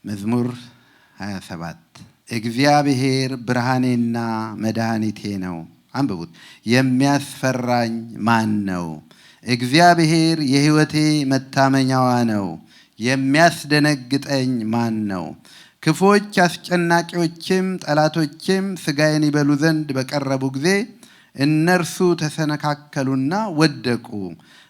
መዝሙር 27 እግዚአብሔር ብርሃኔና መድኃኒቴ ነው። አንብቡት። የሚያስፈራኝ ማን ነው? እግዚአብሔር የሕይወቴ መታመኛዋ ነው። የሚያስደነግጠኝ ማን ነው? ክፎች አስጨናቂዎችም ጠላቶችም ሥጋዬን ይበሉ ዘንድ በቀረቡ ጊዜ እነርሱ ተሰነካከሉና ወደቁ።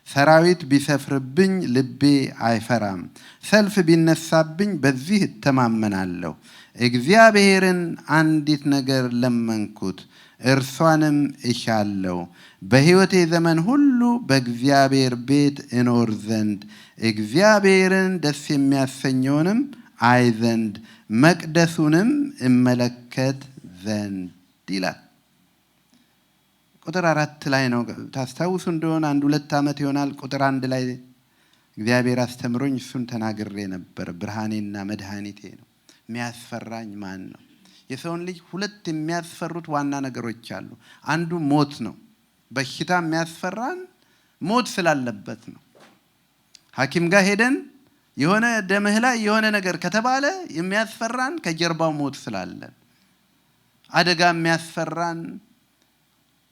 ሰራዊት ቢሰፍርብኝ ልቤ አይፈራም። ሰልፍ ቢነሳብኝ በዚህ እተማመናለሁ። እግዚአብሔርን አንዲት ነገር ለመንኩት፣ እርሷንም እሻለሁ፣ በሕይወቴ ዘመን ሁሉ በእግዚአብሔር ቤት እኖር ዘንድ እግዚአብሔርን ደስ የሚያሰኘውንም አይ ዘንድ መቅደሱንም እመለከት ዘንድ ይላል። ቁጥር 4 ላይ ነው። ታስታውሱ እንደሆነ 1-2 ዓመት ይሆናል። ቁጥር 1 ላይ እግዚአብሔር አስተምሮኝ እሱን ተናግሬ ነበር። ብርሃኔና መድኃኒቴ ነው። የሚያስፈራኝ ማን ነው? የሰውን ልጅ ሁለት የሚያስፈሩት ዋና ነገሮች አሉ። አንዱ ሞት ነው። በሽታ የሚያስፈራን ሞት ስላለበት ነው። ሐኪም ጋር ሄደን የሆነ ደምህ ላይ የሆነ ነገር ከተባለ የሚያስፈራን ከጀርባው ሞት ስላለን። አደጋ የሚያስፈራን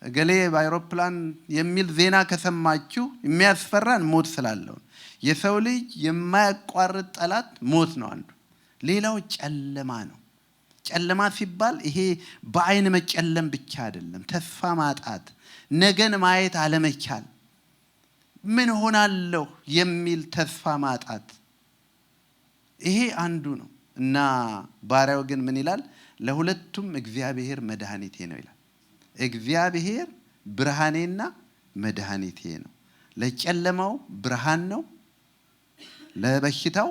ገሌ በአውሮፕላን የሚል ዜና ከሰማችሁ የሚያስፈራን ሞት ስላለው። የሰው ልጅ የማያቋርጥ ጠላት ሞት ነው አንዱ። ሌላው ጨለማ ነው። ጨለማ ሲባል ይሄ በአይን መጨለም ብቻ አይደለም። ተስፋ ማጣት፣ ነገን ማየት አለመቻል፣ ምን ሆናለሁ የሚል ተስፋ ማጣት፣ ይሄ አንዱ ነው። እና ባሪያው ግን ምን ይላል? ለሁለቱም እግዚአብሔር መድኃኒቴ ነው ይላል። እግዚአብሔር ብርሃኔና መድኃኒቴ ነው። ለጨለማው ብርሃን ነው፣ ለበሽታው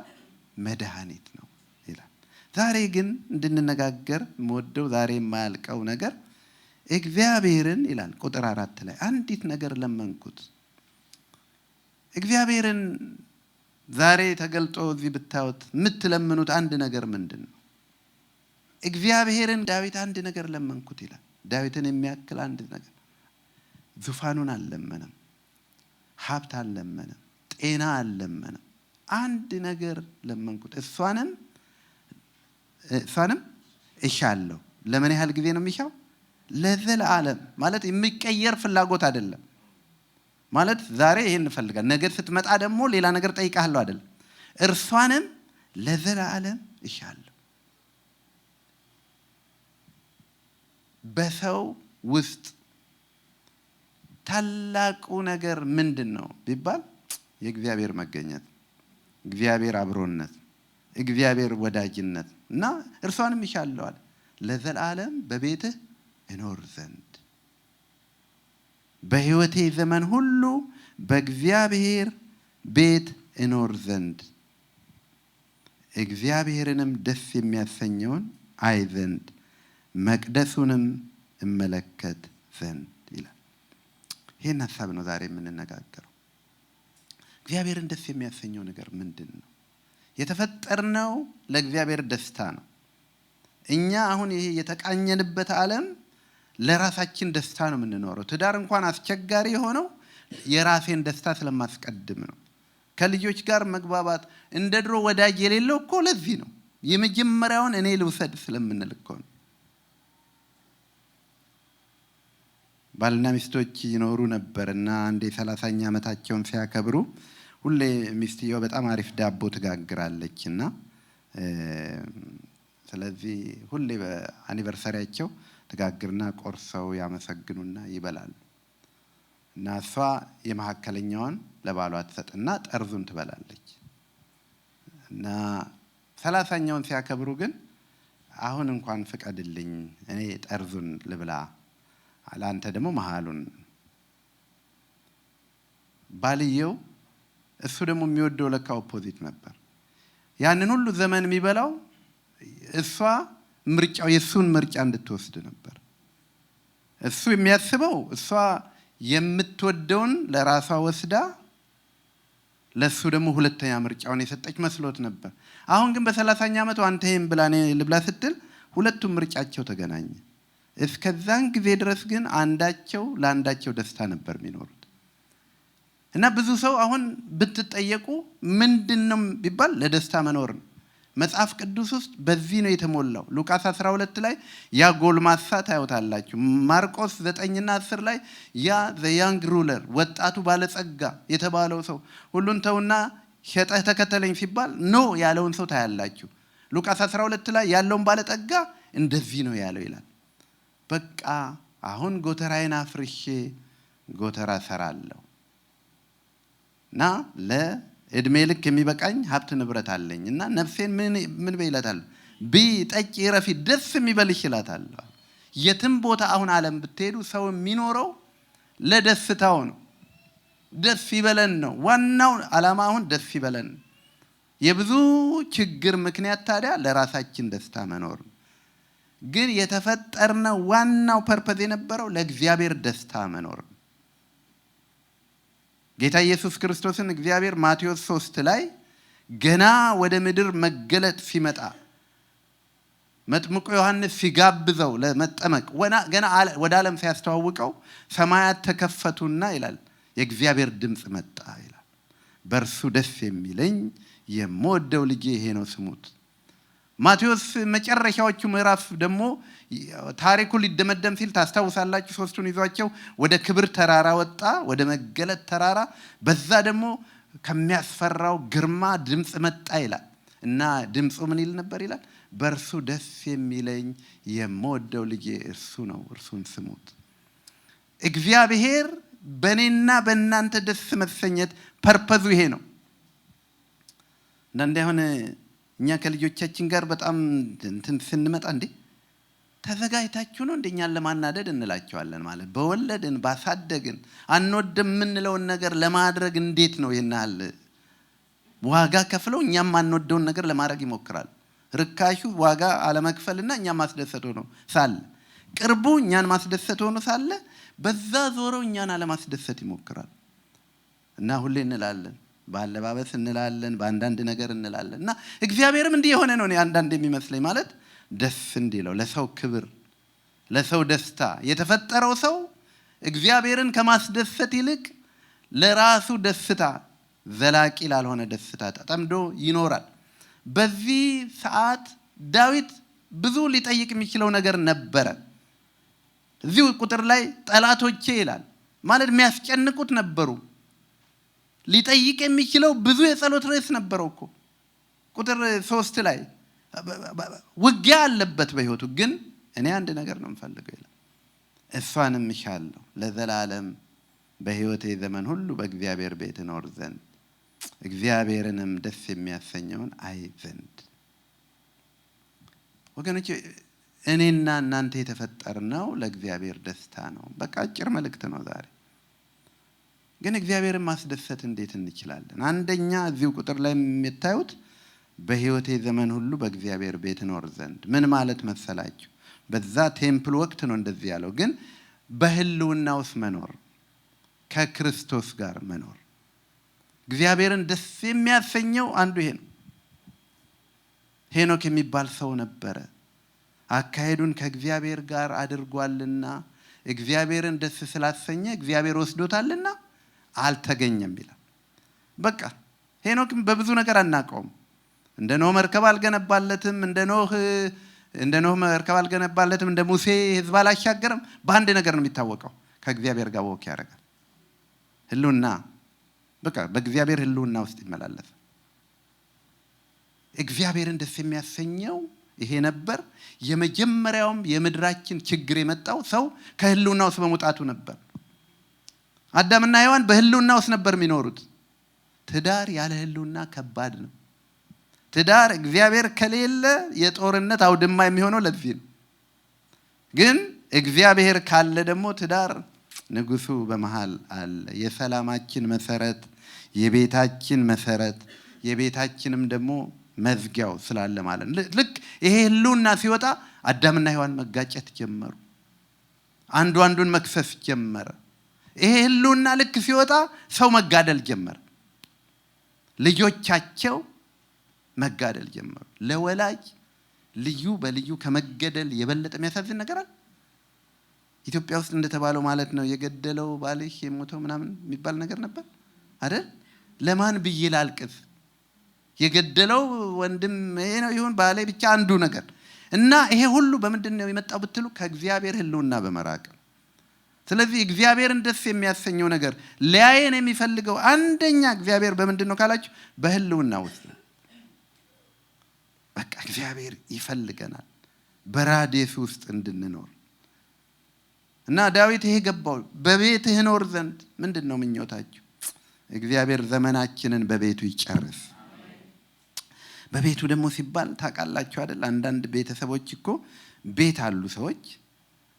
መድኃኒት ነው ይላል። ዛሬ ግን እንድንነጋገር የምወደው ዛሬ የማያልቀው ነገር እግዚአብሔርን ይላል። ቁጥር 4 ላይ አንዲት ነገር ለመንኩት። እግዚአብሔርን ዛሬ ተገልጦ እዚህ ብታዩት የምትለምኑት አንድ ነገር ምንድን ነው? እግዚአብሔርን ዳዊት አንድ ነገር ለመንኩት ይላል። ዳዊትን የሚያክል አንድ ነገር። ዙፋኑን አልለመነም፣ ሀብት አልለመነም፣ ጤና አልለመነም። አንድ ነገር ለመንኩት፣ እሷንም እሻለሁ። ለምን ያህል ጊዜ ነው የሚሻው? ለዘላለም። ማለት የሚቀየር ፍላጎት አይደለም። ማለት ዛሬ ይሄን እንፈልጋለን፣ ነገ ስትመጣ ደግሞ ሌላ ነገር ጠይቃለሁ አይደለም። እርሷንም ለዘላለም እሻለሁ። በሰው ውስጥ ታላቁ ነገር ምንድን ነው ቢባል የእግዚአብሔር መገኘት፣ እግዚአብሔር አብሮነት፣ እግዚአብሔር ወዳጅነት እና እርሷንም ይሻለዋል ለዘላለም በቤትህ እኖር ዘንድ በሕይወቴ ዘመን ሁሉ በእግዚአብሔር ቤት እኖር ዘንድ እግዚአብሔርንም ደስ የሚያሰኘውን አይ ዘንድ መቅደሱንም እመለከት ዘንድ ይላል። ይህን ሀሳብ ነው ዛሬ የምንነጋገረው። እግዚአብሔርን ደስ የሚያሰኘው ነገር ምንድን ነው? የተፈጠርነው ለእግዚአብሔር ደስታ ነው። እኛ አሁን ይሄ የተቃኘንበት ዓለም ለራሳችን ደስታ ነው የምንኖረው። ትዳር እንኳን አስቸጋሪ የሆነው የራሴን ደስታ ስለማስቀድም ነው። ከልጆች ጋር መግባባት እንደ ድሮ ወዳጅ የሌለው እኮ ለዚህ ነው። የመጀመሪያውን እኔ ልውሰድ ስለምንል እኮ ነው። ባልና ሚስቶች ይኖሩ ነበርና አንዴ 30ኛ ዓመታቸውን ሲያከብሩ ሁሌ ሚስትየው በጣም አሪፍ ዳቦ ትጋግራለች እና ስለዚህ ሁሌ በአኒቨርሰሪያቸው ትጋግርና ቆርሰው ያመሰግኑና ይበላሉ። እና እሷ የመካከለኛውን ለባሏ ትሰጥና ጠርዙን ትበላለች። እና 30ኛውን ሲያከብሩ ግን አሁን እንኳን ፍቀድልኝ እኔ ጠርዙን ልብላ፣ ለአንተ ደግሞ መሃሉን። ባልየው እሱ ደግሞ የሚወደው ለካ ኦፖዚት ነበር። ያንን ሁሉ ዘመን የሚበላው እሷ ምርጫው የሱን ምርጫ እንድትወስድ ነበር። እሱ የሚያስበው እሷ የምትወደውን ለራሷ ወስዳ ለሱ ደግሞ ሁለተኛ ምርጫውን የሰጠች መስሎት ነበር። አሁን ግን በ30ኛ ዓመቱ አንተ ይሄን ብላ እኔ ልብላ ስትል ሁለቱም ምርጫቸው ተገናኘ። እስከዛን ጊዜ ድረስ ግን አንዳቸው ለአንዳቸው ደስታ ነበር የሚኖሩት። እና ብዙ ሰው አሁን ብትጠየቁ ምንድነው ቢባል ለደስታ መኖር ነው። መጽሐፍ ቅዱስ ውስጥ በዚህ ነው የተሞላው። ሉቃስ 12 ላይ ያ ጎልማሳ ታዩታላችሁ። ማርቆስ 9 እና 10 ላይ ያ the young ruler ወጣቱ ባለጸጋ የተባለው ሰው ሁሉን ተውና ሸጠህ ተከተለኝ ሲባል ኖ ያለውን ሰው ታያላችሁ። ሉቃስ 12 ላይ ያለውን ባለጠጋ እንደዚህ ነው ያለው ይላል። በቃ አሁን ጎተራዬን አፍርሼ ጎተራ ሰራለሁ እና ለእድሜ ልክ የሚበቃኝ ሀብት ንብረት አለኝ እና ነፍሴን ምን በይላታል ቢ ጠጪ ረፊ ደስ የሚበልሽ ይላታል። የትም ቦታ አሁን ዓለም ብትሄዱ ሰው የሚኖረው ለደስታው ነው። ደስ ይበለን ነው ዋናው ዓላማ። አሁን ደስ ይበለን። የብዙ ችግር ምክንያት ታዲያ ለራሳችን ደስታ መኖር ነው። ግን የተፈጠርነው ዋናው ፐርፐዝ የነበረው ለእግዚአብሔር ደስታ መኖር ነው። ጌታ ኢየሱስ ክርስቶስን እግዚአብሔር ማቴዎስ 3 ላይ ገና ወደ ምድር መገለጥ ሲመጣ መጥምቁ ዮሐንስ ሲጋብዘው ለመጠመቅ ገና ወደ ዓለም ሲያስተዋውቀው ሰማያት ተከፈቱና ይላል የእግዚአብሔር ድምፅ መጣ ይላል። በእርሱ ደስ የሚለኝ የምወደው ልጄ ይሄ ነው ስሙት። ማቴዎስ መጨረሻዎቹ ምዕራፍ ደግሞ ታሪኩ ሊደመደም ሲል ታስታውሳላችሁ። ሶስቱን ይዟቸው ወደ ክብር ተራራ ወጣ፣ ወደ መገለጥ ተራራ። በዛ ደግሞ ከሚያስፈራው ግርማ ድምፅ መጣ ይላል እና ድምፁ ምን ይል ነበር ይላል በእርሱ ደስ የሚለኝ የምወደው ልጄ እርሱ ነው፣ እርሱን ስሙት። እግዚአብሔር በእኔና በእናንተ ደስ መሰኘት ፐርፐዙ ይሄ ነው። አንዳንዴ አሁን እኛ ከልጆቻችን ጋር በጣም እንትን ስንመጣ እንዴ ተዘጋጅታችሁ ነው እንደኛን ለማናደድ እንላቸዋለን። ማለት በወለድን ባሳደግን አንወድም የምንለውን ነገር ለማድረግ እንዴት ነው ይናል ዋጋ ከፍለው እኛም አንወደውን ነገር ለማድረግ ይሞክራል። ርካሹ ዋጋ አለመክፈልና እኛም ማስደሰት ሆኖ ሳለ ቅርቡ እኛን ማስደሰት ሆኖ ሳለ በዛ ዞረው እኛን አለማስደሰት ይሞክራል። እና ሁሌ እንላለን፣ ባለባበስ እንላለን፣ በአንዳንድ ነገር እንላለን። እና እግዚአብሔርም እንዲህ የሆነ ነው አንዳንድ የሚመስለኝ። ማለት ደስ እንዲለው ለሰው ክብር፣ ለሰው ደስታ የተፈጠረው ሰው እግዚአብሔርን ከማስደሰት ይልቅ ለራሱ ደስታ ዘላቂ ላልሆነ ደስታ ተጠምዶ ይኖራል። በዚህ ሰዓት ዳዊት ብዙ ሊጠይቅ የሚችለው ነገር ነበረ። እዚሁ ቁጥር ላይ ጠላቶቼ ይላል። ማለት የሚያስጨንቁት ነበሩ። ሊጠይቅ የሚችለው ብዙ የጸሎት ርዕስ ነበረው እኮ። ቁጥር 3 ላይ ውጊያ አለበት በህይወቱ። ግን እኔ አንድ ነገር ነው የምፈልገው ይላል፣ እሷንም እሻለሁ ለዘላለም በህይወቴ ዘመን ሁሉ በእግዚአብሔር ቤት እኖር ዘንድ እግዚአብሔርንም ደስ የሚያሰኘውን አይ ዘንድ። ወገኖች እኔና እናንተ የተፈጠርነው ለእግዚአብሔር ደስታ ነው። በቃ አጭር መልእክት ነው ዛሬ። ግን እግዚአብሔርን ማስደሰት እንዴት እንችላለን? አንደኛ እዚሁ ቁጥር ላይ የምታዩት በህይወቴ ዘመን ሁሉ በእግዚአብሔር ቤት እኖር ዘንድ ምን ማለት መሰላችሁ? በዛ ቴምፕል ወቅት ነው እንደዚህ ያለው። ግን በህልውና ውስጥ መኖር፣ ከክርስቶስ ጋር መኖር። እግዚአብሔርን ደስ የሚያሰኘው አንዱ ይሄ ነው። ሄኖክ የሚባል ሰው ነበረ። አካሄዱን ከእግዚአብሔር ጋር አድርጓልና እግዚአብሔርን ደስ ስላሰኘ እግዚአብሔር ወስዶታልና አልተገኘም ይላል። በቃ ሄኖክም በብዙ ነገር አናውቀውም። እንደ ኖህ መርከብ አልገነባለትም፣ እንደ ኖህ መርከብ አልገነባለትም፣ እንደ ሙሴ ህዝብ አላሻገረም። በአንድ ነገር ነው የሚታወቀው፣ ከእግዚአብሔር ጋር ወክ ያደርጋል። ህልውና በቃ በእግዚአብሔር ህልውና ውስጥ ይመላለስ። እግዚአብሔርን ደስ የሚያሰኘው ይሄ ነበር። የመጀመሪያውም የምድራችን ችግር የመጣው ሰው ከህልውና ውስጥ በመውጣቱ ነበር። አዳምና ሔዋን በህልውና ውስጥ ነበር የሚኖሩት። ትዳር ያለ ህልውና ከባድ ነው። ትዳር እግዚአብሔር ከሌለ የጦርነት አውድማ የሚሆነው ለዚህ ነው። ግን እግዚአብሔር ካለ ደግሞ ትዳር ንጉሱ በመሃል አለ። የሰላማችን መሰረት፣ የቤታችን መሰረት፣ የቤታችንም ደግሞ መዝጊያው ስላለ ማለት ነው። ልክ ይሄ ህልውና ሲወጣ አዳምና ሔዋን መጋጨት ጀመሩ። አንዱ አንዱን መክሰስ ጀመረ። ይሄ ህልውና ልክ ሲወጣ ሰው መጋደል ጀመረ። ልጆቻቸው መጋደል ጀመሩ። ለወላጅ ልዩ በልዩ ከመገደል የበለጠ የሚያሳዝን ነገር አለ? ኢትዮጵያ ውስጥ እንደተባለው ማለት ነው የገደለው ባልሽ የሞተው ምናምን የሚባል ነገር ነበር አይደል? ለማን ብዬ ላልቅስ? የገደለው ወንድም ይሄ ነው ይሁን ባለ ብቻ አንዱ ነገር እና ይሄ ሁሉ በምንድነው የመጣው ብትሉ ከእግዚአብሔር ህልውና በመራቅ። ስለዚህ እግዚአብሔርን ደስ የሚያሰኘው ነገር ሊያየን የሚፈልገው አንደኛ እግዚአብሔር በምንድነው ካላችሁ በህልውና ውስጥ ነው። በቃ እግዚአብሔር ይፈልገናል በራዴስ ውስጥ እንድንኖር እና ዳዊት ይሄ ገባው በቤትህ ኖር ዘንድ ምንድነው ምኞታችሁ? እግዚአብሔር ዘመናችንን በቤቱ ይጨርስ። በቤቱ ደግሞ ሲባል ታውቃላችሁ አይደል? አንዳንድ ቤተሰቦች እኮ ቤት አሉ ሰዎች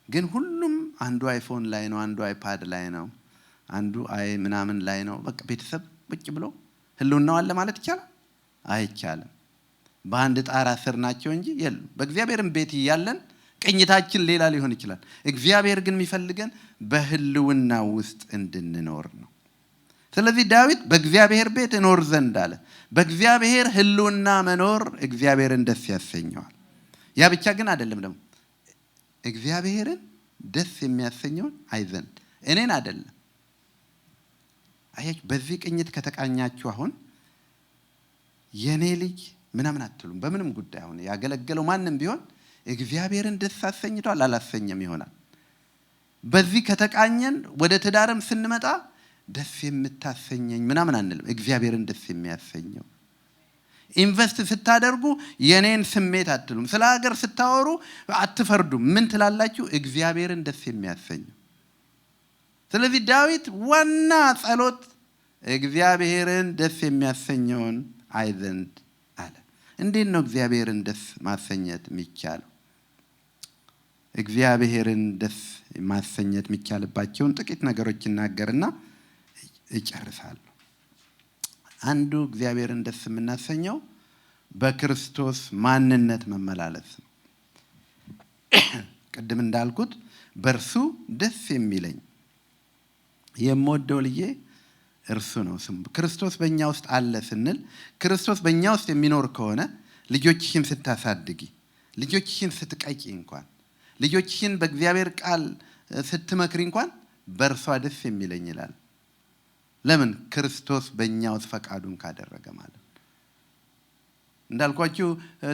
ግን ሁሉም አንዱ አይፎን ላይ ነው፣ አንዱ አይፓድ ላይ ነው፣ አንዱ አይ ምናምን ላይ ነው። በቃ ቤተሰብ ቁጭ ብሎ ህልውናው አለ ማለት ይቻላል? አይቻልም። በአንድ ጣራ ስር ናቸው እንጂ የሉ። በእግዚአብሔርም ቤት እያለን ቅኝታችን ሌላ ሊሆን ይችላል። እግዚአብሔር ግን የሚፈልገን በህልውና ውስጥ እንድንኖር ነው። ስለዚህ ዳዊት በእግዚአብሔር ቤት እኖር ዘንድ አለ። በእግዚአብሔር ህልውና መኖር እግዚአብሔርን ደስ ያሰኘዋል። ያ ብቻ ግን አይደለም፣ ደግሞ እግዚአብሔርን ደስ የሚያሰኘውን አይ ዘንድ እኔን አይደለም። አያችሁ፣ በዚህ ቅኝት ከተቃኛችሁ አሁን የኔ ልጅ ምናምን አትሉም። በምንም ጉዳይ አሁን ያገለገለው ማንም ቢሆን እግዚአብሔርን ደስ አሰኝቷል አላሰኘም ይሆናል። በዚህ ከተቃኘን ወደ ትዳርም ስንመጣ ደስ የምታሰኘኝ ምናምን አንልም፣ እግዚአብሔርን ደስ የሚያሰኘው። ኢንቨስት ስታደርጉ የኔን ስሜት አትሉም። ስለ ሀገር ስታወሩ አትፈርዱም። ምን ትላላችሁ? እግዚአብሔርን ደስ የሚያሰኘው። ስለዚህ ዳዊት ዋና ጸሎት እግዚአብሔርን ደስ የሚያሰኘውን አይ ዘንድ አለ። እንዴት ነው እግዚአብሔርን ደስ ማሰኘት የሚቻለው? እግዚአብሔርን ደስ ማሰኘት የሚቻልባቸውን ጥቂት ነገሮች እናገርና እጨርሳለሁ። አንዱ እግዚአብሔርን ደስ የምናሰኘው በክርስቶስ ማንነት መመላለስ ነው። ቅድም እንዳልኩት በእርሱ ደስ የሚለኝ የምወደው ልጄ እርሱ ነው ስሙ። ክርስቶስ በእኛ ውስጥ አለ ስንል ክርስቶስ በእኛ ውስጥ የሚኖር ከሆነ ልጆችሽን ስታሳድጊ፣ ልጆችሽን ስትቀጪ እንኳን፣ ልጆችሽን በእግዚአብሔር ቃል ስትመክሪ እንኳን በእርሷ ደስ የሚለኝ ይላል። ለምን? ክርስቶስ በእኛ ውስጥ ፈቃዱን ካደረገ ማለት። እንዳልኳችሁ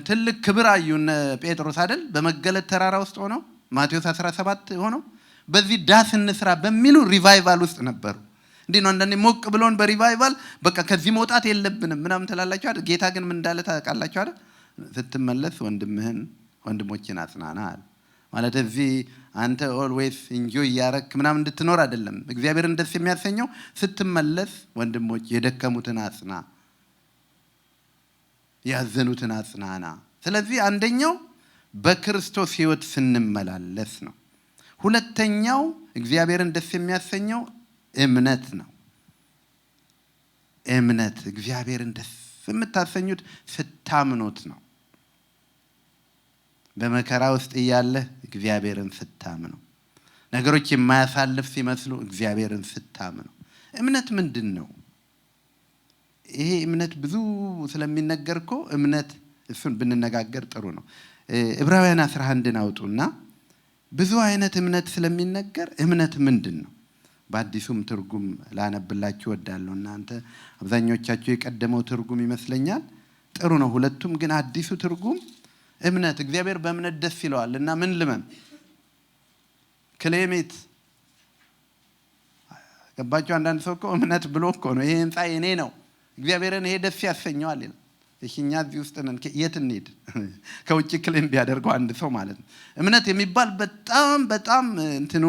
ትልቅ ክብር አዩ እነ ጴጥሮስ አይደል? በመገለጥ ተራራ ውስጥ ሆነው ማቴዎስ 17 ሆነው በዚህ ዳስ እንስራ በሚሉ ሪቫይቫል ውስጥ ነበሩ። እንዴ ነው አንዳንዴ ሞቅ ብሎን በሪቫይቫል በቃ ከዚህ መውጣት የለብንም ምናምን ትላላችሁ አይደል? ጌታ ግን ምን እንዳለ ታውቃላችሁ አይደል? ስትመለስ ወንድሞችን አጽናና አለ። ማለት እዚህ አንተ ኦልዌይስ ኢንጆይ ያረክ ምናምን እንድትኖር አይደለም። እግዚአብሔርን ደስ የሚያሰኘው ስትመለስ ወንድሞች የደከሙትን አጽና፣ ያዘኑትን አጽናና። ስለዚህ አንደኛው በክርስቶስ ሕይወት ስንመላለስ ነው። ሁለተኛው እግዚአብሔርን ደስ የሚያሰኘው እምነት ነው። እምነት እግዚአብሔርን ደስ የምታሰኙት ስታምኑት ነው። በመከራ ውስጥ እያለ እግዚአብሔርን ስታምኑ፣ ነገሮች የማያሳልፍ ሲመስሉ እግዚአብሔርን ስታምኑ። እምነት ምንድን ነው? ይሄ እምነት ብዙ ስለሚነገር እኮ እምነት እሱን ብንነጋገር ጥሩ ነው። ዕብራውያን 11ን አውጡና ብዙ አይነት እምነት ስለሚነገር እምነት ምንድን ነው? በአዲሱም ትርጉም ላነብላችሁ እወዳለሁ። እናንተ አብዛኞቻችሁ የቀደመው ትርጉም ይመስለኛል ጥሩ ነው። ሁለቱም ግን አዲሱ ትርጉም እምነት እግዚአብሔር በእምነት ደስ ይለዋል እና ምን ልመን ክሌሜት ገባችሁ? አንዳንድ ሰው እኮ እምነት ብሎ እኮ ነው ይሄ ህንፃ የኔ ነው እግዚአብሔርን ይሄ ደስ ያሰኘዋል ይላል። እኛ እዚህ ውስጥ ነን፣ የት እንሂድ? ከውጭ ክሌም ቢያደርገው አንድ ሰው ማለት ነው። እምነት የሚባል በጣም እንትኑ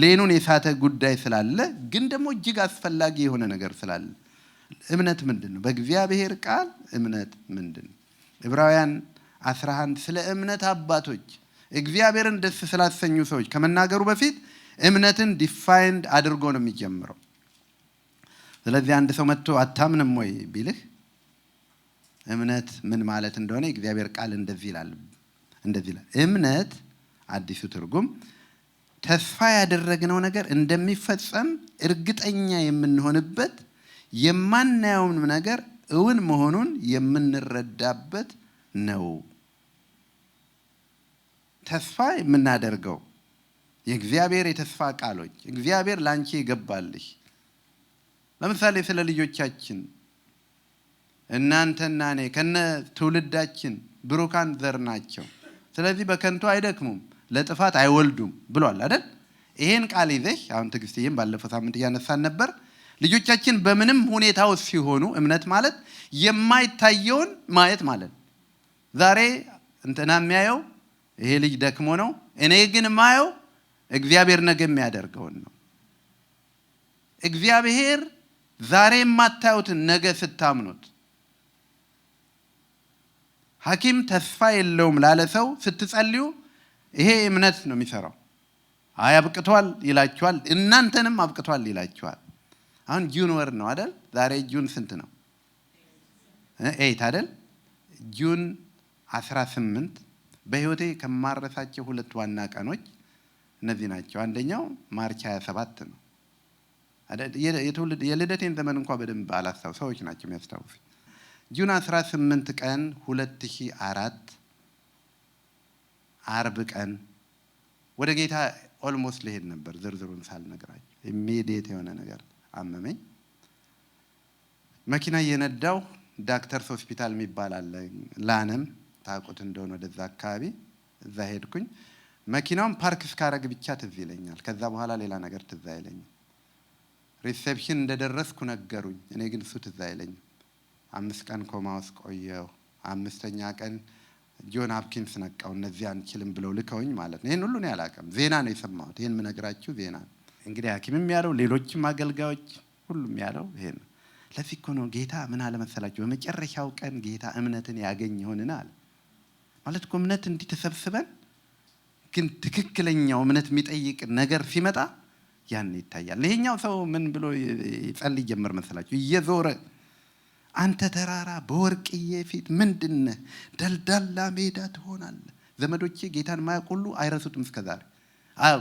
ሌኑን የሳተ ጉዳይ ስላለ ግን ደግሞ እጅግ አስፈላጊ የሆነ ነገር ስላለ እምነት ምንድን ነው? በእግዚአብሔር ቃል እምነት ምንድን ነው? ዕብራውያን 11 ስለ እምነት አባቶች እግዚአብሔርን ደስ ስላሰኙ ሰዎች ከመናገሩ በፊት እምነትን ዲፋይንድ አድርጎ ነው የሚጀምረው። ስለዚህ አንድ ሰው መጥቶ አታምንም ወይ ቢልህ እምነት ምን ማለት እንደሆነ የእግዚአብሔር ቃል እንደዚህ ይላል። እምነት አዲሱ ትርጉም ተስፋ ያደረግነው ነገር እንደሚፈጸም እርግጠኛ የምንሆንበት የማናየውን ነገር እውን መሆኑን የምንረዳበት ነው። ተስፋ የምናደርገው የእግዚአብሔር የተስፋ ቃሎች እግዚአብሔር ላንቺ ይገባልሽ። ለምሳሌ ስለ ልጆቻችን እናንተና እኔ ከነ ትውልዳችን ብሩካን ዘር ናቸው። ስለዚህ በከንቱ አይደክሙም፣ ለጥፋት አይወልዱም ብሏል አይደል? ይሄን ቃል ይዘሽ አሁን ትዕግስትዬም ባለፈው ሳምንት እያነሳን ነበር። ልጆቻችን በምንም ሁኔታ ውስጥ ሲሆኑ እምነት ማለት የማይታየውን ማየት ማለት ነው። ዛሬ እንትና የሚያየው ይሄ ልጅ ደክሞ ነው፣ እኔ ግን ማየው እግዚአብሔር ነገ የሚያደርገውን ነው። እግዚአብሔር ዛሬ የማታዩትን ነገ ስታምኑት፣ ሐኪም ተስፋ የለውም ላለ ሰው ስትጸልዩ ይሄ እምነት ነው የሚሰራው። አይ አብቅቷል ይላችኋል፣ እናንተንም አብቅቷል ይላችኋል። አሁን ጁን ወር ነው አይደል? ዛሬ ጁን ስንት ነው? 8 አይደል? ጁን 18 በህይወቴ ከማረሳቸው 2 ዋና ቀኖች እነዚህ ናቸው። አንደኛው ማርች 27 ነው አይደል? የልደቴን ዘመን እንኳን በደንብ አላስታውስ፣ ሰዎች ናቸው የሚያስታውሱ። ጁን 18 ቀን 2004 አርብ ቀን ወደ ጌታ ኦልሞስት ልሄድ ነበር። ዝርዝሩን ሳልነግራችሁ ኢሚዲየት የሆነ ነገር አመመኝ። መኪና እየነዳው ዳክተርስ ሆስፒታል የሚባል አለ ላንም ታውቁት እንደሆነ ወደዛ አካባቢ እዛ ሄድኩኝ። መኪናውን ፓርክ እስካረግ ብቻ ትዝ ይለኛል። ከዛ በኋላ ሌላ ነገር ትዝ አይለኝም። ሪሴፕሽን እንደደረስኩ ነገሩኝ። እኔ ግን እሱ ትዝ አይለኝም። 5 ቀን ኮማ ውስጥ ቆየሁ። 5ኛ ቀን ጆን ሀፕኪንስ ነቃው። እነዚህ አንችልም ብለው ልከውኝ ማለት ነው። ይሄን ሁሉ ነው ያላቀም ዜና ነው የሰማሁት። ይሄን ምነግራችሁ ዜና ነው። እንግዲህ ሐኪምም ያለው ሌሎችም አገልጋዮች ሁሉም ያለው ይሄን ነው። ለዚህ እኮ ነው ጌታ ምን አለ መሰላችሁ? በመጨረሻው ቀን ጌታ እምነትን ያገኝ ይሆንና አለ ማለት እኮ እምነት እንዲህ ተሰብስበን ግን ትክክለኛው እምነት የሚጠይቅ ነገር ሲመጣ ያን ይታያል። ይሄኛው ሰው ምን ብሎ ይጸልይ ጀመር መሰላችሁ? እየዞረ አንተ ተራራ በወርቅዬ ፊት ምንድነህ? ደልዳላ ሜዳ ትሆናለህ። ዘመዶቼ ጌታን ማያውቁሉ አይረሱትም እስከዛሬ።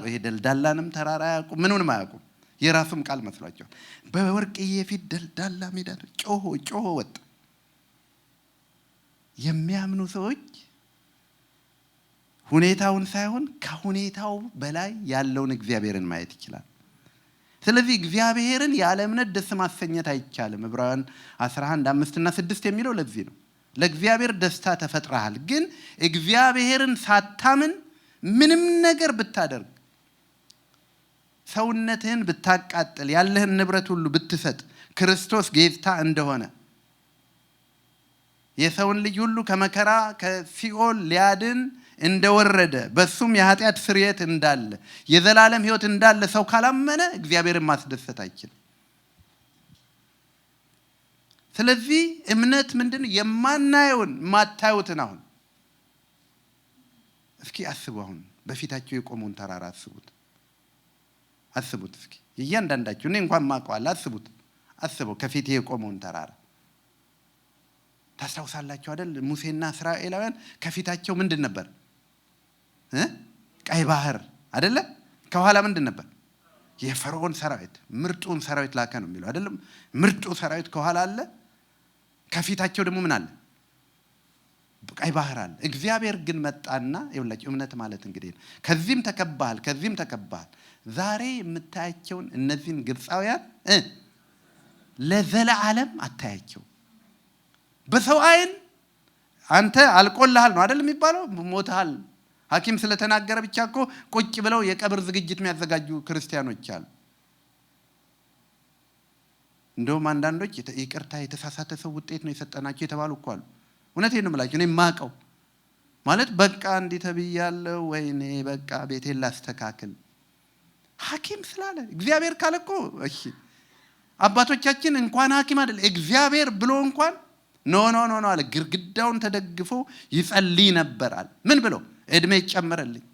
ይሄ ደልዳላንም ተራራ ያውቁ ምኑንም አያውቁ። የራሱም ቃል መስሏቸዋል። በወርቅዬ ፊት ደልዳላ ሜዳ ጮሆ ወጣ። የሚያምኑ ሰዎች ሁኔታውን ሳይሆን ከሁኔታው በላይ ያለውን እግዚአብሔርን ማየት ይችላል። ስለዚህ እግዚአብሔርን ያለ እምነት ደስ ማሰኘት አይቻልም። ዕብራውያን 11:5-6 የሚለው ለዚህ ነው። ለእግዚአብሔር ደስታ ተፈጥረሃል። ግን እግዚአብሔርን ሳታምን ምንም ነገር ብታደርግ፣ ሰውነትህን ብታቃጥል፣ ያለህን ንብረት ሁሉ ብትሰጥ፣ ክርስቶስ ጌታ እንደሆነ የሰውን ልጅ ሁሉ ከመከራ ከሲኦል ሊያድን እንደወረደ በሱም የኃጢአት ስርየት እንዳለ የዘላለም ሕይወት እንዳለ ሰው ካላመነ እግዚአብሔርን ማስደሰት አይችልም። ስለዚህ እምነት ምንድነው? የማናየውን ማታዩትን። አሁን እስኪ አስቡ። አሁን በፊታችሁ የቆመውን ተራራ አስቡት እስኪ እያንዳንዳችሁ። እኔ እንኳን ማቀዋል። አስበው ከፊቴ የቆመውን ተራራ ታስታውሳላችሁ አይደል? ሙሴና እስራኤላውያን ከፊታቸው ምንድን ነበር? ቀይ ባህር አይደለ? ከኋላ ምንድን ነበር? የፈርዖን ሰራዊት፣ ምርጡን ሰራዊት ላከ ነው የሚለው አይደለም? ምርጡ ሰራዊት ከኋላ አለ። ከፊታቸው ደግሞ ምን አለ? ቀይ ባህር አለ። እግዚአብሔር ግን መጣና ይኸውላችሁ፣ እምነት ማለት እንግዲህ ከዚህም ተከባሃል። ዛሬ የምታያቸውን እነዚህን ግብፃውያን ለዘላለም አታያቸው። በሰው አይን አንተ አልቆልሃል ነው አይደል የሚባለው? ሞተሃል። ሐኪም ስለተናገረ ብቻ እኮ ቁጭ ብለው የቀብር ዝግጅት የሚያዘጋጁ ክርስቲያኖች አሉ። እንደውም አንዳንዶች ይቅርታ የተሳሳተ ሰው ውጤት ነው የሰጠናቸው የተባሉ እኮ አሉ። እውነቴን ነው የምላቸው። እኔ የማውቀው ማለት በቃ እንዲህ ተብያለሁ፣ ወይኔ በቃ ቤቴን ላስተካክል። ሐኪም ስላለ እግዚአብሔር ካለ እኮ እሺ። አባቶቻችን እንኳን ሐኪም አይደል እግዚአብሔር ብሎ እንኳን ኖ አለ። ግድግዳውን ተደግፎ ይጸልይ ነበራል። ምን ብሎ? እድሜ ይጨመረልኝ።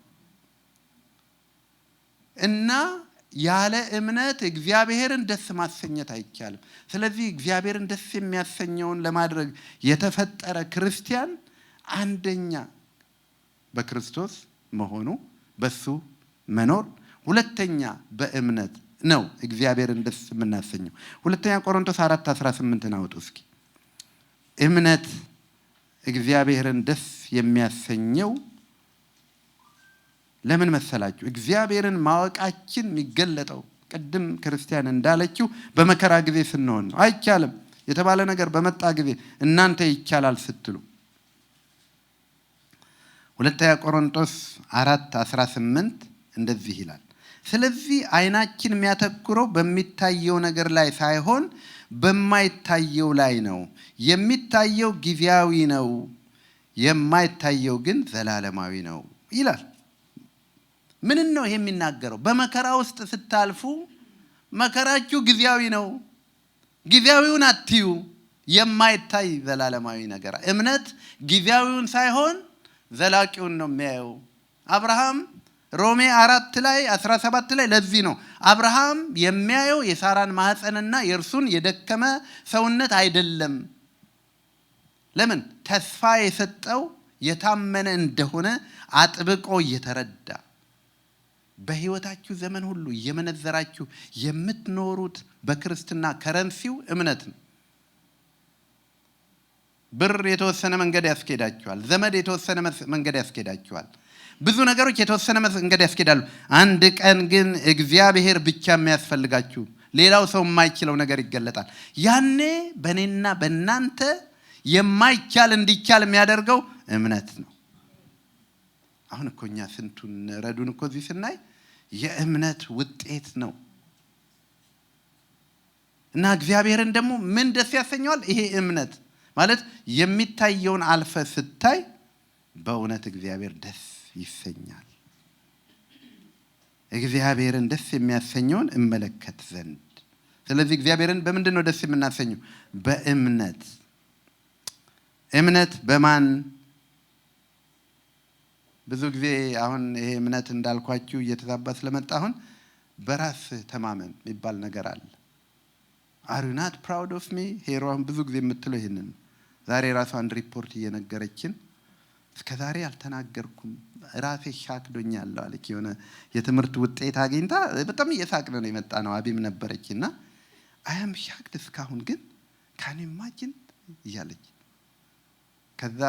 እና ያለ እምነት እግዚአብሔርን ደስ ማሰኘት አይቻልም። ስለዚህ እግዚአብሔርን ደስ የሚያሰኘውን ለማድረግ የተፈጠረ ክርስቲያን አንደኛ በክርስቶስ መሆኑ፣ በሱ መኖር፣ ሁለተኛ በእምነት ነው እግዚአብሔርን ደስ የምናሰኘው። ሁለተኛ ቆሮንቶስ 4:18 አውጡ እስኪ። እምነት እግዚአብሔርን ደስ የሚያሰኘው ለምን መሰላችሁ? እግዚአብሔርን ማወቃችን የሚገለጠው ቅድም ክርስቲያን እንዳለችው በመከራ ጊዜ ስንሆን ነው። አይቻልም። የተባለ ነገር በመጣ ጊዜ እናንተ ይቻላል ስትሉ 2 ቆሮንቶስ 4:18 እንደዚህ ይላል። ስለዚህ አይናችን የሚያተኩረው በሚታየው ነገር ላይ ሳይሆን በማይታየው ላይ ነው። የሚታየው ጊዜያዊ ነው፣ የማይታየው ግን ዘላለማዊ ነው ይላል። ምን ነው ይሄ የሚናገረው? በመከራ ውስጥ ስታልፉ መከራችሁ ጊዜያዊ ነው። ጊዜያዊውን አትዩ፣ የማይታይ ዘላለማዊ ነገር። እምነት ጊዜያዊውን ሳይሆን ዘላቂውን ነው የሚያየው። አብርሃም ሮሜ 4:17 ላይ ለዚህ ነው አብርሃም የሚያየው የሳራን ማህፀንና የእርሱን የደከመ ሰውነት አይደለም። ለምን? ተስፋ የሰጠው የታመነ እንደሆነ አጥብቆ እየተረዳ። በህይወታችሁ ዘመን ሁሉ እየመነዘራችሁ የምትኖሩት በክርስትና ከረንሲው እምነት ነው። ብር የተወሰነ መንገድ ያስኬዳችኋል። ዘመድ የተወሰነ መንገድ ያስኬዳችኋል። ብዙ ነገሮች የተወሰነ መንገድ ያስኬዳሉ። አንድ ቀን ግን እግዚአብሔር ብቻ የሚያስፈልጋችሁ ሌላው ሰው የማይችለው ነገር ይገለጣል። ያኔ በእኔና በእናንተ የማይቻል እንዲቻል የሚያደርገው እምነት ነው። አሁን እኮ እኛ ስንቱን ረዱን እኮ እዚህ ስናይ የእምነት ውጤት ነው። እና እግዚአብሔርን ደግሞ ምን ደስ ያሰኘዋል? ይሄ እምነት ማለት የሚታየውን አልፈ ስታይ በእውነት እግዚአብሔር ደስ ይሰኛል። እግዚአብሔርን ደስ የሚያሰኘውን እመለከት ዘንድ። ስለዚህ እግዚአብሔርን በምንድን ነው ደስ የምናሰኘው? በእምነት። እምነት በማን? ብዙ ጊዜ አሁን ይሄ እምነት እንዳልኳችሁ እየተዛባ ስለመጣ አሁን በራስ ተማመን የሚባል ነገር አለ። Are you not proud of me? ሄሮን ብዙ ጊዜ የምትለው ይሄንን። ዛሬ ራሱ አንድ ሪፖርት እየነገረችን እስከዛሬ አልተናገርኩም ራሴ ሻክዶኛል አለች። የሆነ የትምህርት ውጤት አግኝታ በጣም እየሳቅን ነው የመጣ ነው። አቢም ነበረችና I am shocked እስካሁን ግን can you imagine እያለች። ከዛ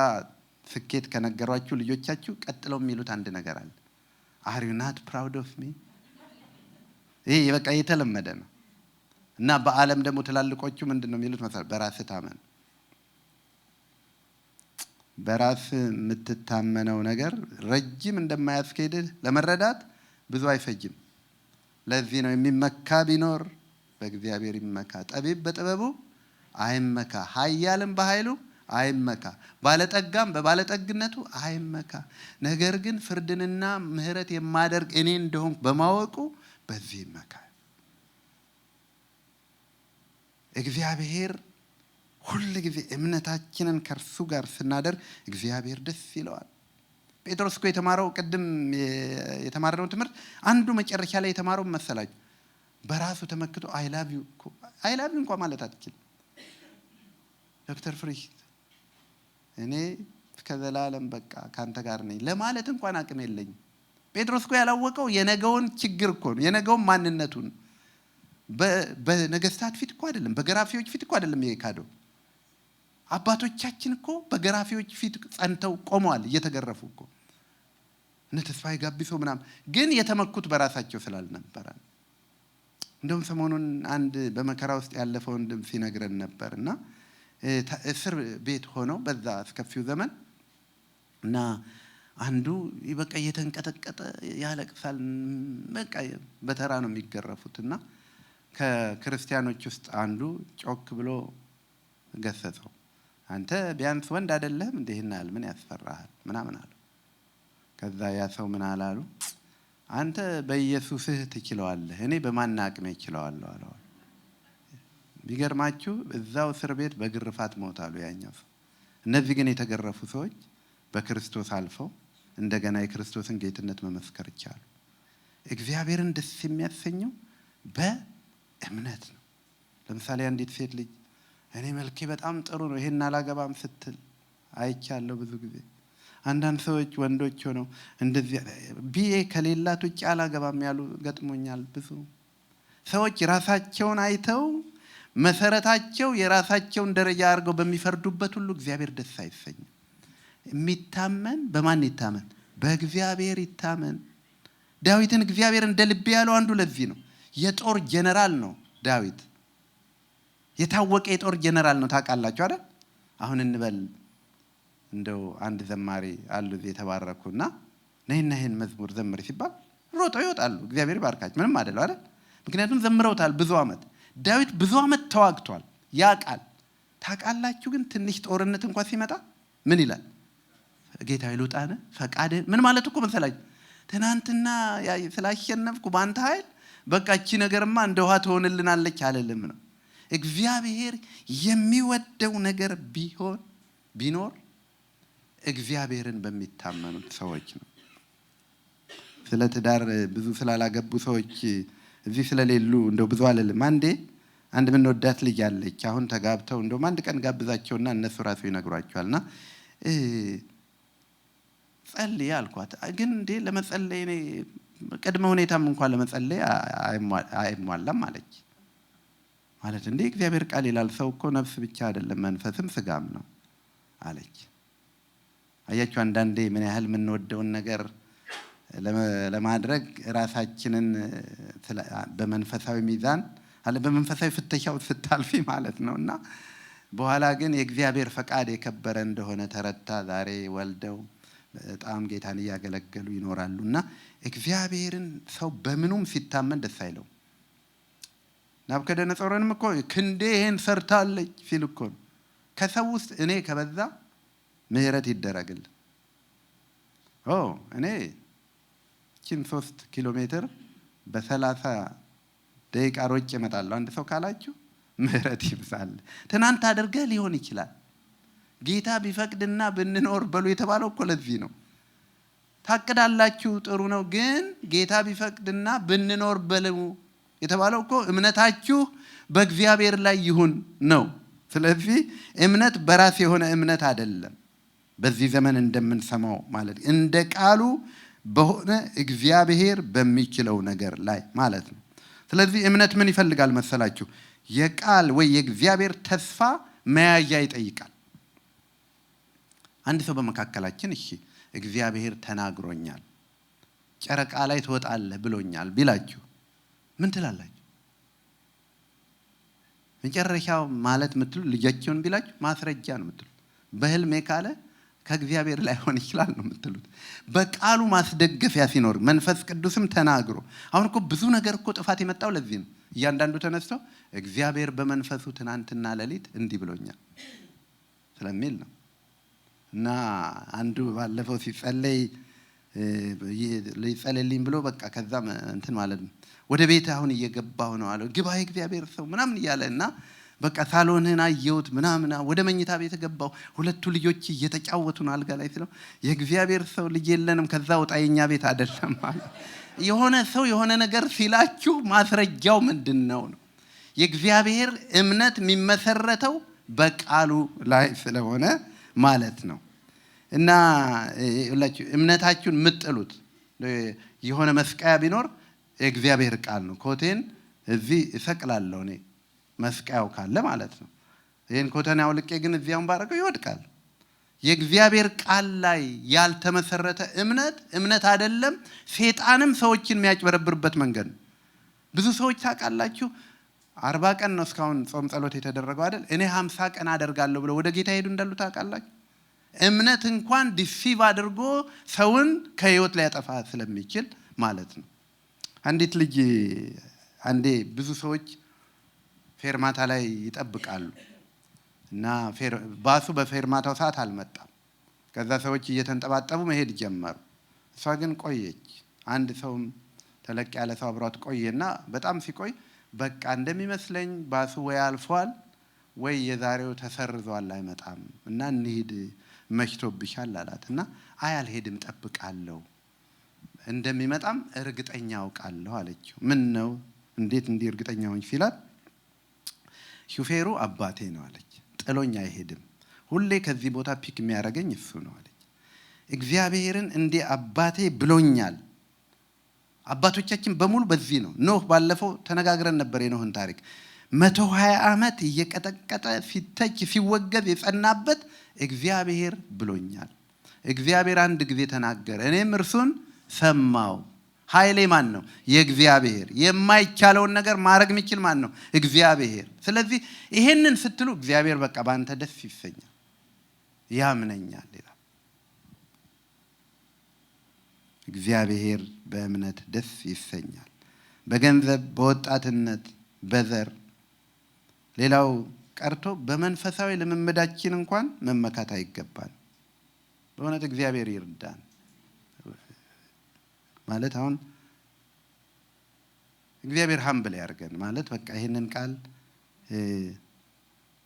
ስኬት ከነገሯችሁ ልጆቻችሁ ቀጥለው የሚሉት አንድ ነገር አለ። Are you not proud of me? ይሄ በቃ የተለመደ ነው። እና በዓለም ደግሞ ትላልቆቹ ምንድነው የሚሉት መሰለህ? በራስ ታመን። በራስ የምትታመነው ነገር ረጅም እንደማያስኬድህ ለመረዳት ብዙ አይፈጅም። ለዚህ ነው የሚመካ ቢኖር በእግዚአብሔር ይመካ፣ ጠቢብ በጥበቡ አይመካ፣ ኃያልም በኃይሉ አይመካ፣ ባለጠጋም በባለጠግነቱ አይመካ። ነገር ግን ፍርድንና ምሕረት የማደርግ እኔ እንደሆንኩ በማወቁ በዚህ ይመካ። እግዚአብሔር ሁሉ ጊዜ እምነታችንን ከርሱ ጋር ስናደርግ እግዚአብሔር ደስ ይለዋል። ጴጥሮስ እኮ የተማረው ቅድም የተማረው ትምህርት አንዱ መጨረሻ ላይ የተማረው መሰላችሁ? በራሱ ተመክቶ አይ ላቭ ዩ እኮ አይ ላቭ ዩ እንኳን ማለት አትችልም። ዶክተር ፍሪሽ እኔ እስከዘላለም በቃ ካንተ ጋር ነኝ ለማለት እንኳን አቅም የለኝም። ጴጥሮስ እኮ ያላወቀው የነገውን ችግር እኮ ነው፣ የነገውን ማንነቱን። በነገስታት ፊት እኮ አይደለም፣ በገራፊዎች ፊት እኮ አይደለም የካደው። አባቶቻችን እኮ በገራፊዎች ፊት ጸንተው ቆመዋል እየተገረፉ እኮ። እነ ተስፋዬ ጋቢሶ ምናምን ግን የተመኩት በራሳቸው ስላልነበረ። እንደውም ሰሞኑን አንድ በመከራ ውስጥ ያለፈው ወንድም ሲነግረን ነበርና እስር ቤት ሆነው በዛ አስከፊው ዘመን እና አንዱ በቃ እየተንቀጠቀጠ ያለቅሳል። በቃ በተራ ነው የሚገረፉትና ከክርስቲያኖች ውስጥ አንዱ ጮክ ብሎ ገሰጸው። አንተ ቢያንስ ወንድ አይደለህም እንደህና ያህል ምን ያስፈራሃል ምናምን አለው። ከዛ ያ ሰው ምን አላሉ? አንተ በኢየሱስህ ትችለዋለህ፣ እኔ በማን አቅሜ እችለዋለሁ አለው። ቢገርማችሁ እዛው እስር ቤት በግርፋት ሞታሉ ያኛው ሰው። እነዚህ ግን የተገረፉ ሰዎች በክርስቶስ አልፈው እንደገና የክርስቶስን ጌትነት መመስከር ይቻላል። እግዚአብሔርን ደስ የሚያሰኘው በእምነት ነው። ለምሳሌ አንዲት ሴት ልጅ እኔ መልኬ በጣም ጥሩ ነው ይሄን አላገባም ስትል አይቻለሁ ብዙ ጊዜ። አንዳንድ ሰዎች ወንዶች ሆነው እንደዚህ ቢኤ ከሌላት ውጭ አላገባም ያሉ ገጥሞኛል። ብዙ ሰዎች ራሳቸውን አይተው መሰረታቸው የራሳቸውን ደረጃ አድርገው በሚፈርዱበት ሁሉ እግዚአብሔር ደስ አይሰኝም። የሚታመን በማን ይታመን? በእግዚአብሔር ይታመን። ዳዊትን እግዚአብሔር እንደ ልቤ ያለው አንዱ ለዚህ ነው። የጦር ጀነራል ነው ዳዊት። የታወቀ የጦር ጀነራል ነው ታውቃላችሁ አይደል? አሁን እንበል እንደው አንድ ዘማሪ አሉ የተባረኩና ነይና ይሄን መዝሙር ዘምር ሲባል ሮጠው ይወጣሉ። እግዚአብሔር ይባርካቸው። ምንም አይደለም አይደል? ምክንያቱም ዘምረውታል ብዙ ዓመት። ዳዊት ብዙ ዓመት ተዋግቷል። ያውቃል። ታውቃላችሁ ግን ትንሽ ጦርነት እንኳን ሲመጣ ምን ይላል? ጌታዬ ልውጣነ ፈቃድ ምን ማለት እኮ መሰላችሁ? ትናንትና ስላሸነፍኩ ባንተ ኃይል በቃ እቺ ነገርማ እንደ ውሃ ትሆንልናለች አለልም ነው። እግዚአብሔር የሚወደው ነገር ቢኖር እግዚአብሔርን በሚታመኑት ሰዎች ነው። ስለ ትዳር ብዙ ስላላገቡ ሰዎች እዚህ ስለሌሉ እንደው ብዙ አለልም። አንድ ምን ወዳት ልጅ አለች። አሁን ተጋብተው እንደው አንድ ቀን ጋብዛቸውና እነሱ ራሱ ይነግሯቸዋልና ጸልይ አልኳት። ግን እንዴ ለመጸለይ እኔ ቅድመ ሁኔታም እንኳን ለመጸለይ አይሟላም አለች። ማለት እንዴ እግዚአብሔር ቃል ይላል ሰው እኮ ነፍስ ብቻ አይደለም መንፈስም ስጋም ነው አለች። አያችሁ አንዳንዴ ምን ያህል የምንወደውን ነገር ለማድረግ ራሳችንን በመንፈሳዊ ሚዛን አለ በመንፈሳዊ ፍተሻው ስታልፊ ማለት ነውና በኋላ ግን የእግዚአብሔር ፈቃድ የከበረ እንደሆነ ተረታ። ዛሬ ወልደው በጣም ጌታን ያገለገሉ ይኖራሉና እግዚአብሔርን ሰው በምኑም ሲታመን ደስ አይለው። ናቡከደነፆርንም እኮ ክንዴ ይሄን ሰርታለች ሲል እኮ ከሰው ውስጥ እኔ ከበዛ ምህረት ይደረግልኝ እኔ 3 ኪሎ ሜትር በ30 ደቂቃ ሮጬ እመጣለሁ አንድ ሰው ካላችሁ ምህረት ይብዛል። ትናንት አድርገህ ሊሆን ይችላል። ጌታ ቢፈቅድና ብንኖር በሉ የተባለው እኮ ለዚህ ነው። ታቅዳላችሁ ጥሩ ነው፣ ግን ጌታ ቢፈቅድና ብንኖር በሉ የተባለው እኮ እምነታችሁ በእግዚአብሔር ላይ ይሁን ነው። ስለዚህ እምነት በራስ የሆነ እምነት አይደለም። በዚህ ዘመን እንደምንሰማው ማለት እንደ ቃሉ በሆነ እግዚአብሔር በሚችለው ነገር ላይ ማለት ነው። ስለዚህ እምነት ምን ይፈልጋል መሰላችሁ? የቃል ወይ የእግዚአብሔር ተስፋ መያዣ ይጠይቃል። አንድ ሰው በመካከላችን እሺ እግዚአብሔር ተናግሮኛል ጨረቃ ላይ ትወጣለህ ብሎኛል ቢላችሁ ምን ትላላችሁ? መጨረሻው ማለት ምትሉ ልጃችሁን ቢላችሁ ማስረጃ ነው ምትሉ። በህልሜ ካለ ከእግዚአብሔር ላይ ሆነ ይችላል ነው ምትሉት። በቃሉ ማስደገፊያ ሲኖር መንፈስ ቅዱስም ተናግሮ አሁን እኮ ብዙ ነገር እኮ ጥፋት የመጣው ለዚህ ነው። እያንዳንዱ ተነስቶ እግዚአብሔር በመንፈሱ ትናንትና ሌሊት እንዲህ ብሎኛል ስለሚል ነው። እና አንዱ ባለፈው ሲጸለይ ሊጸልይልኝ ብሎ በቃ ከዛም እንትን ማለት ነው ወደ ቤት አሁን እየገባሁ ነው አለው። ግባ የእግዚአብሔር ሰው ምናምን እያለና በቃ ሳሎንህን አየሁት ምናምን ወደ መኝታ ቤት ገባሁ። 2 ልጆች እየተጫወቱ ነው አልጋ ላይ ስለው የእግዚአብሔር ሰው ልጅ የለንም ከዛ ወጣ የኛ ቤት አይደለም ማለት። የሆነ ሰው የሆነ ነገር ሲላችሁ ማስረጃው ምንድነው ነው? የእግዚአብሔር እምነት የሚመሰረተው በቃሉ ላይ ስለሆነ ማለት ነው። እና እምነታችሁን ምጥሉት የሆነ መስቀያ ቢኖር የእግዚአብሔር ቃል ነው። ኮቴን እዚህ እሰቅላለሁ እኔ መስቀያው ካለ ማለት ነው። ይሄን ኮተን አውልቄ ግን እዚያውን ባረከው ይወድቃል። የእግዚአብሔር ቃል ላይ ያልተመሰረተ እምነት አይደለም። ሴጣንም ሰዎችን የሚያጭበረብርበት መንገድ ነው። ብዙ ሰዎች ታውቃላችሁ 40 ቀን ነው እስካሁን ጾም ጸሎት የተደረገው አይደል? እኔ 50 ቀን አደርጋለሁ ብለው ወደ ጌታ ሄዱ እንዳሉ ታውቃላችሁ። እምነት እንኳን ዲሲቭ አድርጎ ሰውን ከህይወት ላይ ያጠፋ ስለሚችል ማለት ነው። አንዲት ልጅ አንዴ ብዙ ሰዎች ፌርማታ ላይ ይጠብቃሉ እና ባሱ በፌርማታው ሰዓት አልመጣም። ከዛ ሰዎች እየተንጠባጠቡ መሄድ ጀመሩ። እሷ ግን ቆየች። አንድ ሰውም ተለቅ ያለ ሰው አብሯት ቆየና በጣም ሲቆይ በቃ እንደሚመስለኝ ባሱ ወይ አልፏል ወይ የዛሬው ተሰርዟል አይመጣም እና እንሂድ መሽቶብሻል አላት። እና አልሄድም ጠብቃለሁ እንደሚመጣም እርግጠኛ አውቃለሁ አለችው። ምን ነው እንዴት እንዲህ እርግጠኛ ሆንሽ ሲላት ሹፌሩ አባቴ ነው አለች። ጥሎኝ አይሄድም ሁሌ ከዚህ ቦታ ፒክ የሚያደርገኝ እሱ ነው አለች። እግዚአብሔርን እንዲህ አባቴ ብሎኛል። አባቶቻችን በሙሉ በዚህ ነው። ኖህ ባለፈው ተነጋግረን ነበር የኖህን ታሪክ 120 ዓመት እየቀጠቀጠ ሲተች ሲወገዝ የጸናበት እግዚአብሔር ብሎኛል። እግዚአብሔር አንድ ጊዜ ተናገረ እኔም እርሱን ሰማው ኃይሌ ማን ነው? የእግዚአብሔር። የማይቻለውን ነገር ማድረግ የሚችል ማን ነው? እግዚአብሔር። ስለዚህ ይሄንን ስትሉ እግዚአብሔር በቃ ባንተ ደስ ይሰኛል፣ ያምነኛል ይላል። እግዚአብሔር በእምነት ደስ ይሰኛል። በገንዘብ፣ በወጣትነት፣ በዘር፣ ሌላው ቀርቶ በመንፈሳዊ ልምምዳችን እንኳን መመካት አይገባን። በእውነት እግዚአብሔር ይርዳን። ማለት አሁን እግዚአብሔር ሀምብል ያርገን። ማለት በቃ ይሄንን ቃል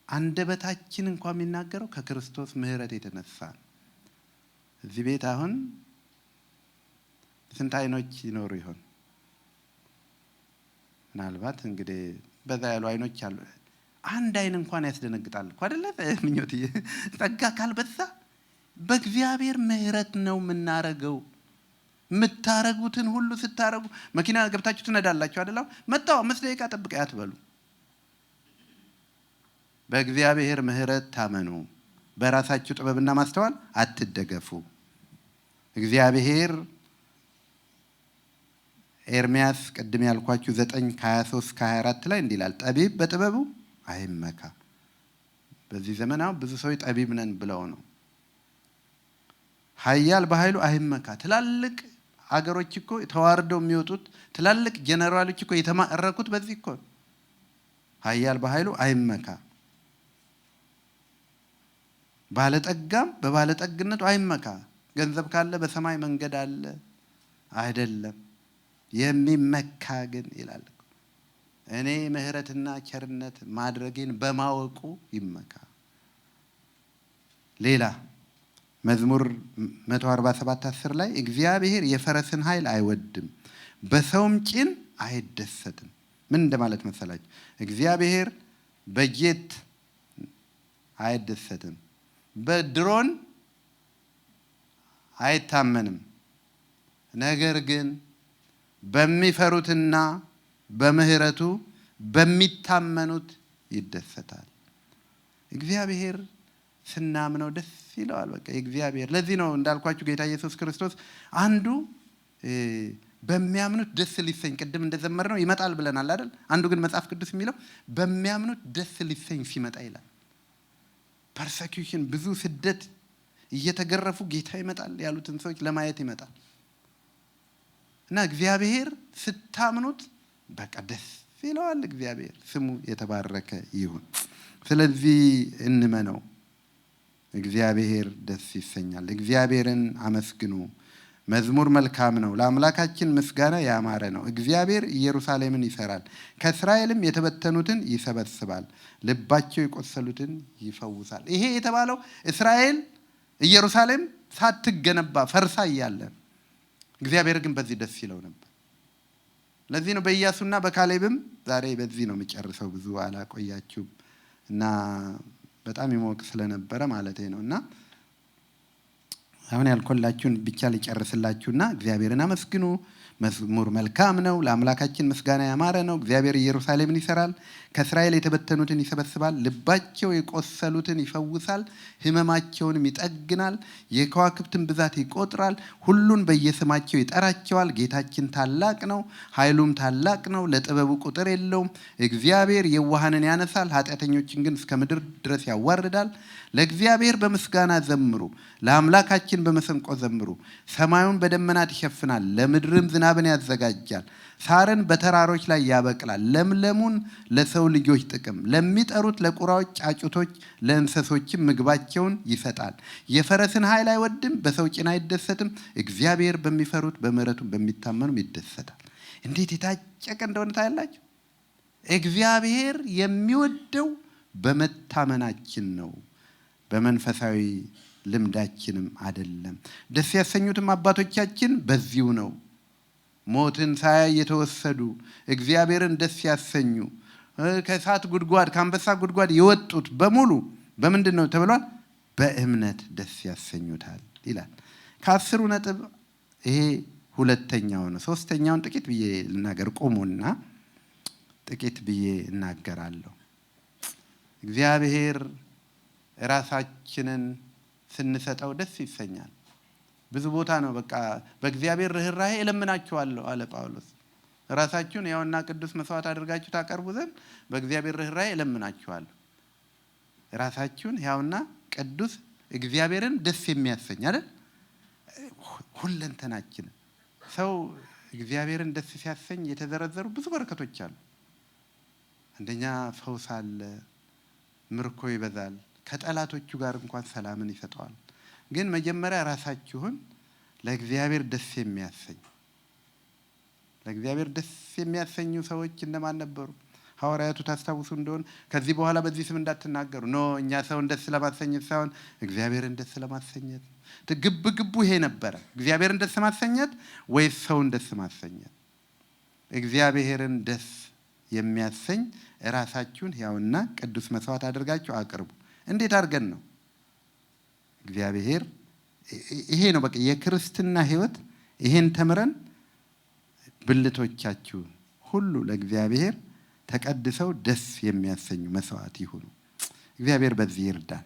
አንደበታችን እንኳን የሚናገረው ከክርስቶስ ምሕረት የተነሳ ነው። እዚህ ቤት አሁን ስንት አይኖች ይኖሩ ይሆን? ምናልባት እንግዲህ በዛ ያሉ አይኖች አሉ። አንድ አይን እንኳን ያስደነግጣል እኮ አይደለ? ምኞት ጸጋ ካልበዛ በእግዚአብሔር ምሕረት ነው የምናረገው። የምታረጉትን ሁሉ ስታረጉ መኪና ገብታችሁ ትነዳላችሁ አይደል? መጣው 5 ደቂቃ ጠብቀ አትበሉ። በእግዚአብሔር ምሕረት ታመኑ። በራሳችሁ ጥበብና ማስተዋል አትደገፉ። እግዚአብሔር ኤርምያስ ቅድም ያልኳችሁ 9:23-24 ላይ እንዲህ ይላል፣ ጠቢብ በጥበቡ አይመካ። በዚህ ዘመን አሁን ብዙ ሰው ጠቢብ ነን ብለው ነው። ኃያል በኃይሉ አይመካ። ትላልቅ አገሮች እኮ ተዋርደው የሚወጡት ትላልቅ ጀነራሎች እኮ የተማረኩት በዚህ እኮ። ኃያል በኃይሉ አይመካ። ባለጠጋም በባለጠግነቱ አይመካ። ገንዘብ ካለ በሰማይ መንገድ አለ አይደለም። የሚመካ ግን ይላል እኔ ምሕረትና ቸርነት ማድረጌን በማወቁ ይመካ። ሌላ መዝሙር 147:10 ላይ እግዚአብሔር የፈረስን ኃይል አይወድም፣ በሰውም ጭን አይደሰትም። ምን እንደማለት መሰላችሁ? እግዚአብሔር በጄት አይደሰትም፣ በድሮን አይታመንም። ነገር ግን በሚፈሩትና በምህረቱ በሚታመኑት ይደሰታል። እግዚአብሔር ስናምነው ደስ ይለዋል። በቃ እግዚአብሔር ለዚህ ነው እንዳልኳችሁ ጌታ ኢየሱስ ክርስቶስ አንዱ በሚያምኑት ደስ ሊሰኝ ቅድም እንደዘመርነው ይመጣል ብለናል አይደል? አንዱ ግን መጽሐፍ ቅዱስ የሚለው በሚያምኑት ደስ ሊሰኝ ሲመጣ ይላል። ፐርሰኪዩሽን፣ ብዙ ስደት፣ እየተገረፉ ጌታ ይመጣል ያሉትን ሰዎች ለማየት ይመጣል። እና እግዚአብሔር ስታምኑት በቃ ደስ ይለዋል። እግዚአብሔር ስሙ የተባረከ ይሁን። ስለዚህ እንመነው። እግዚአብሔር ደስ ይሰኛል። እግዚአብሔርን አመስግኑ። መዝሙር መልካም ነው፣ ለአምላካችን ምስጋና ያማረ ነው። እግዚአብሔር ኢየሩሳሌምን ይሰራል፣ ከእስራኤልም የተበተኑትን ይሰበስባል፣ ልባቸው የቆሰሉትን ይፈውሳል። ይሄ የተባለው እስራኤል ኢየሩሳሌም ሳትገነባ ፈርሳ እያለ፣ እግዚአብሔር ግን በዚህ ደስ ይለው ነበር። ለዚህ ነው በኢያሱና በካሌብም፣ ዛሬ በዚህ ነው የምጨርሰው፣ ብዙ አላቆያችሁም እና በጣም ይሞቅ ስለነበረ ማለት ነው። እና አሁን ያልኩላችሁን ብቻ ሊጨርስላችሁና እግዚአብሔርን አመስግኑ። መዝሙር መልካም ነው፣ ለአምላካችን ምስጋና ያማረ ነው። እግዚአብሔር ኢየሩሳሌምን ይሰራል፣ ከእስራኤል የተበተኑትን ይሰበስባል፣ ልባቸው የቆሰሉትን ይፈውሳል፣ ሕመማቸውንም ይጠግናል። የከዋክብትን ብዛት ይቆጥራል፣ ሁሉን በየስማቸው ይጠራቸዋል። ጌታችን ታላቅ ነው፣ ኃይሉም ታላቅ ነው፣ ለጥበቡ ቁጥር የለውም። እግዚአብሔር የዋሃንን ያነሳል፣ ኃጢአተኞችን ግን እስከ ምድር ድረስ ያዋርዳል። ለእግዚአብሔር በምስጋና ዘምሩ፣ ለአምላካችን በመሰንቆ ዘምሩ። ሰማዩን በደመናት ይሸፍናል፣ ለምድርም ዝናብን ያዘጋጃል። ሳርን በተራሮች ላይ ያበቅላል፣ ለምለሙን ለሰው ልጆች ጥቅም፣ ለሚጠሩት ለቁራዎች ጫጩቶች፣ ለእንስሶችም ምግባቸውን ይሰጣል። የፈረስን ኃይል አይወድም፣ በሰው ጭን አይደሰትም። እግዚአብሔር በሚፈሩት በምሕረቱ በሚታመኑም ይደሰታል። እንዴት የታጨቀ እንደሆነ ታያላችሁ። እግዚአብሔር የሚወደው በመታመናችን ነው፣ በመንፈሳዊ ልምዳችንም አይደለም። ደስ ያሰኙትም አባቶቻችን በዚሁ ነው። ሞትን ሳያይ የተወሰዱ እግዚአብሔርን ደስ ያሰኙ፣ ከእሳት ጉድጓድ ከአንበሳ ጉድጓድ የወጡት በሙሉ በምንድን ነው ተብሏል? በእምነት ደስ ያሰኙታል ይላል። ከ10 ነጥብ ይሄ ሁለተኛው ነው። ሶስተኛውን ጥቂት ብዬ ልናገር። ቆሙና ጥቂት ብዬ እናገራለሁ። እግዚአብሔር ራሳችንን ስንሰጠው ደስ ይሰኛል። ብዙ ቦታ ነው በቃ በእግዚአብሔር ርህራሄ እለምናችኋለሁ አለ ጳውሎስ። ራሳችሁን ያውና ቅዱስ መስዋዕት አድርጋችሁ ታቀርቡ ዘንድ በእግዚአብሔር ርህራሄ እለምናችኋለሁ። ራሳችሁን ያውና ቅዱስ እግዚአብሔርን ደስ የሚያሰኝ አይደል? ሁለንተናችን ሰው እግዚአብሔርን ደስ ሲያሰኝ የተዘረዘሩ ብዙ በረከቶች አሉ። አንደኛ ፈውስ አለ፣ ምርኮ ይበዛል፣ ከጠላቶቹ ጋር እንኳን ሰላምን ይሰጠዋል። ግን መጀመሪያ ራሳችሁን ለእግዚአብሔር ደስ የሚያሰኝ ለእግዚአብሔር ደስ የሚያሰኙ ሰዎች እነማን ነበሩ? ሐዋርያቱ ታስታውሱ እንደሆነ ከዚህ በኋላ በዚህ ስም እንዳትናገሩ ኖ እኛ ሰውን ደስ ለማሰኘት ሳይሆን እግዚአብሔርን ደስ ለማሰኘት። ግቡ ይሄ ነበረ። እግዚአብሔርን ደስ ማሰኘት ወይስ ሰውን ደስ ማሰኘት? እግዚአብሔርን ደስ የሚያሰኝ ራሳችሁን ሕያውና ቅዱስ መስዋዕት አድርጋችሁ አቅርቡ። እንዴት አድርገን ነው? እግዚአብሔር ይሄ ነው በቃ የክርስትና ሕይወት። ይሄን ተምረን ብልቶቻችሁ ሁሉ ለእግዚአብሔር ተቀድሰው ደስ የሚያሰኙ መስዋዕት ይሁኑ። እግዚአብሔር በዚህ ይርዳን።